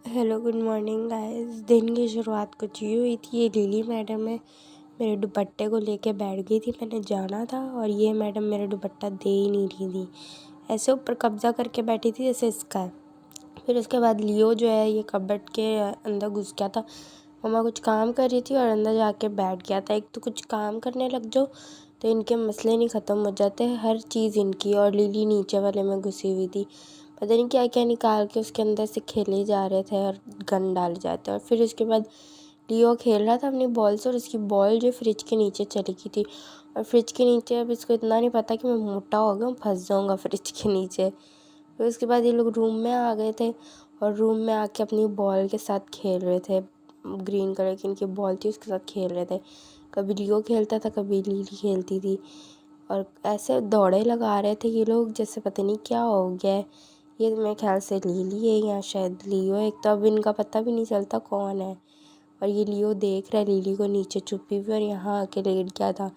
Hello good morning guys. दिन की शुरुआत कुछ यूँ हुई थी। ये लिली मैडम है, मेरे दुपट्टे को लेके बैठ गई थी। मैंने जाना था और ये मैडम मेरा दुपट्टा दे ही नहीं रही थी, ऐसे ऊपर कब्जा करके बैठी थी जैसे इसका है। फिर उसके बाद लियो जो है ये कबर्ड के अंदर घुस गया था। मम्मा कुछ काम कर रही थी और अंदर जाके बैठ गया था। एक तो कुछ काम करने लग जाओ तो इनके मसले नहीं ख़त्म हो जाते, हर चीज़ इनकी। और लिली नीचे वाले में घुसी हुई थी, पता नहीं क्या क्या निकाल के उसके अंदर से खेले जा रहे थे और गन डाले जाते। और फिर उसके बाद लियो खेल रहा था अपनी बॉल से और उसकी बॉल जो फ्रिज के नीचे चली गई थी। और फ्रिज के नीचे अब इसको इतना नहीं पता कि मैं मोटा हो गया हूँ, फंस जाऊँगा फ्रिज के नीचे। फिर उसके बाद ये लोग रूम में आ गए थे और रूम में आके अपनी बॉल के साथ खेल रहे थे। ग्रीन कलर की इनकी बॉल थी, उसके साथ खेल रहे थे। कभी लियो खेलता था, कभी लिली खेलती थी और ऐसे दौड़े लगा रहे थे ये लोग जैसे पता नहीं क्या हो गया है। ये मेरे ख्याल से लिली है या शायद लियो है, एक तो अब इनका पता भी नहीं चलता कौन है। और ये लियो देख रहा है लिली को नीचे छुपी हुई और यहाँ आके लेट गया था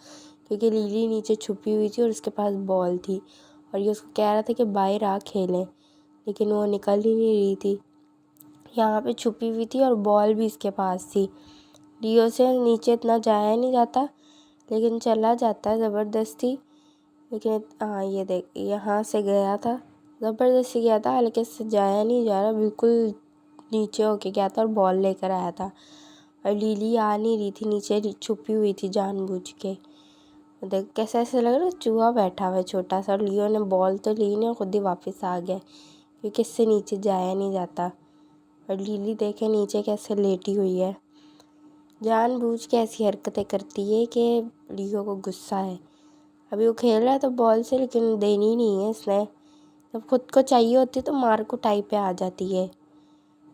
क्योंकि लिली नीचे छुपी हुई थी और उसके पास बॉल थी। और ये उसको कह रहा था कि बाहर आ खेलें, लेकिन वो निकल ही नहीं रही थी, यहाँ पे छुपी हुई थी और बॉल भी इसके पास थी। लियो से नीचे इतना जाया नहीं जाता लेकिन चला जाता है ज़बरदस्ती। लेकिन हाँ ये देख यहाँ से गया था, ज़बरदस्ती गया था, हल्के से जाया नहीं जा रहा, बिल्कुल नीचे होके गया था और बॉल लेकर आया था। और लिली आ नहीं रही थी, नीचे छुपी हुई थी जानबूझ के। देख कैसे ऐसे लग रहा है चूहा बैठा हुआ है छोटा सा। और लियो ने बॉल तो ली नहीं और खुद ही वापस आ गया क्योंकि इससे नीचे जाया नहीं जाता। और लिली देखे नीचे कैसे लेटी हुई है, जानबूझ के ऐसी हरकतें करती है कि लियो को गुस्सा है। अभी वो खेल रहा है तो बॉल से, लेकिन देनी नहीं है इसने। जब खुद को चाहिए होती तो मार कुटाई पे आ जाती है।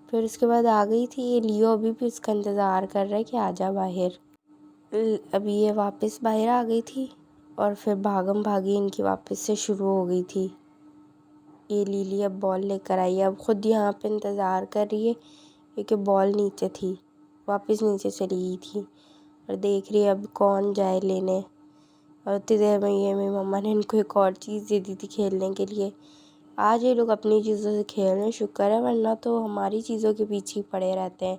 फिर उसके बाद आ गई थी ये लियो, अभी भी उसका इंतज़ार कर रहा है कि आ जा बाहर। अभी ये वापस बाहर आ गई थी और फिर भागम भागी इनकी वापस से शुरू हो गई थी। ये लिली अब बॉल लेकर आई है, अब खुद यहाँ पे इंतज़ार कर रही है क्योंकि बॉल नीचे थी, वापस नीचे चली गई थी और देख रही है अब कौन जाए लेने। और उतनी देर में ये मेरी मम्मा ने इनको एक और चीज़ दे दी थी खेलने के लिए। आज ये लोग अपनी चीज़ों से खेल रहे हैं, शुक्र है, वरना तो हमारी चीज़ों के पीछे ही पड़े रहते हैं।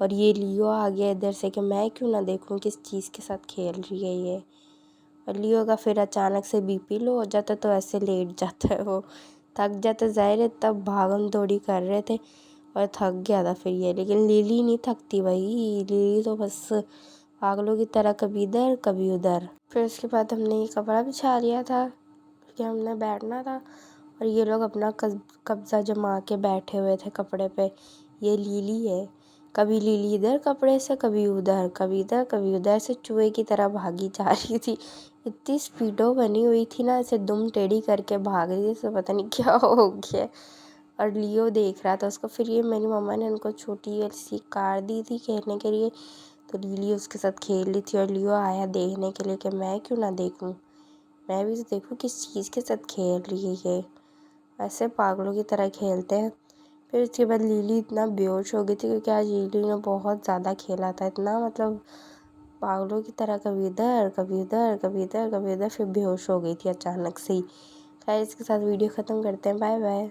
और ये लियो आ गया इधर से कि मैं क्यों ना देखूं किस चीज़ के साथ खेल रही है ये। और लियो का फिर अचानक से बीपी लो हो जाता तो ऐसे लेट जाता है, वो थक जाता, ज़ाहिर है तब भागम दौड़ी कर रहे थे और थक गया था फिर ये। लेकिन लिली नहीं थकती भाई, लिली तो बस पागलों की तरह कभी इधर कभी उधर। फिर उसके बाद हमने ये कपड़ा बिछा लिया था कि हमने बैठना था और ये लोग अपना कब्ज़ा जमा के बैठे हुए थे कपड़े पे। ये लिली है, कभी लिली इधर कपड़े से, कभी उधर, कभी इधर कभी उधर, से चूहे की तरह भागी जा रही थी। इतनी स्पीडो बनी हुई थी ना, ऐसे दुम टेढ़ी करके भाग रही थी, तो पता नहीं क्या हो गया। और लियो देख रहा था उसको। फिर ये मेरी मम्मा ने उनको छोटी सी कार दी थी खेलने के लिए, तो लिली उसके साथ खेल रही थी और लियो आया देखने के लिए कि मैं क्यों ना देखूं, मैं भी तो देखूं किस चीज़ के साथ खेल रही है ये। ऐसे पागलों की तरह खेलते हैं। फिर उसके बाद लिली इतना बेहोश हो गई थी क्योंकि आज लिली ने बहुत ज़्यादा खेला था, इतना मतलब पागलों की तरह, कभी इधर कभी उधर, कभी इधर कभी उधर। फिर बेहोश हो गई थी अचानक से ही। खैर इसके साथ वीडियो ख़त्म करते हैं, बाय बाय।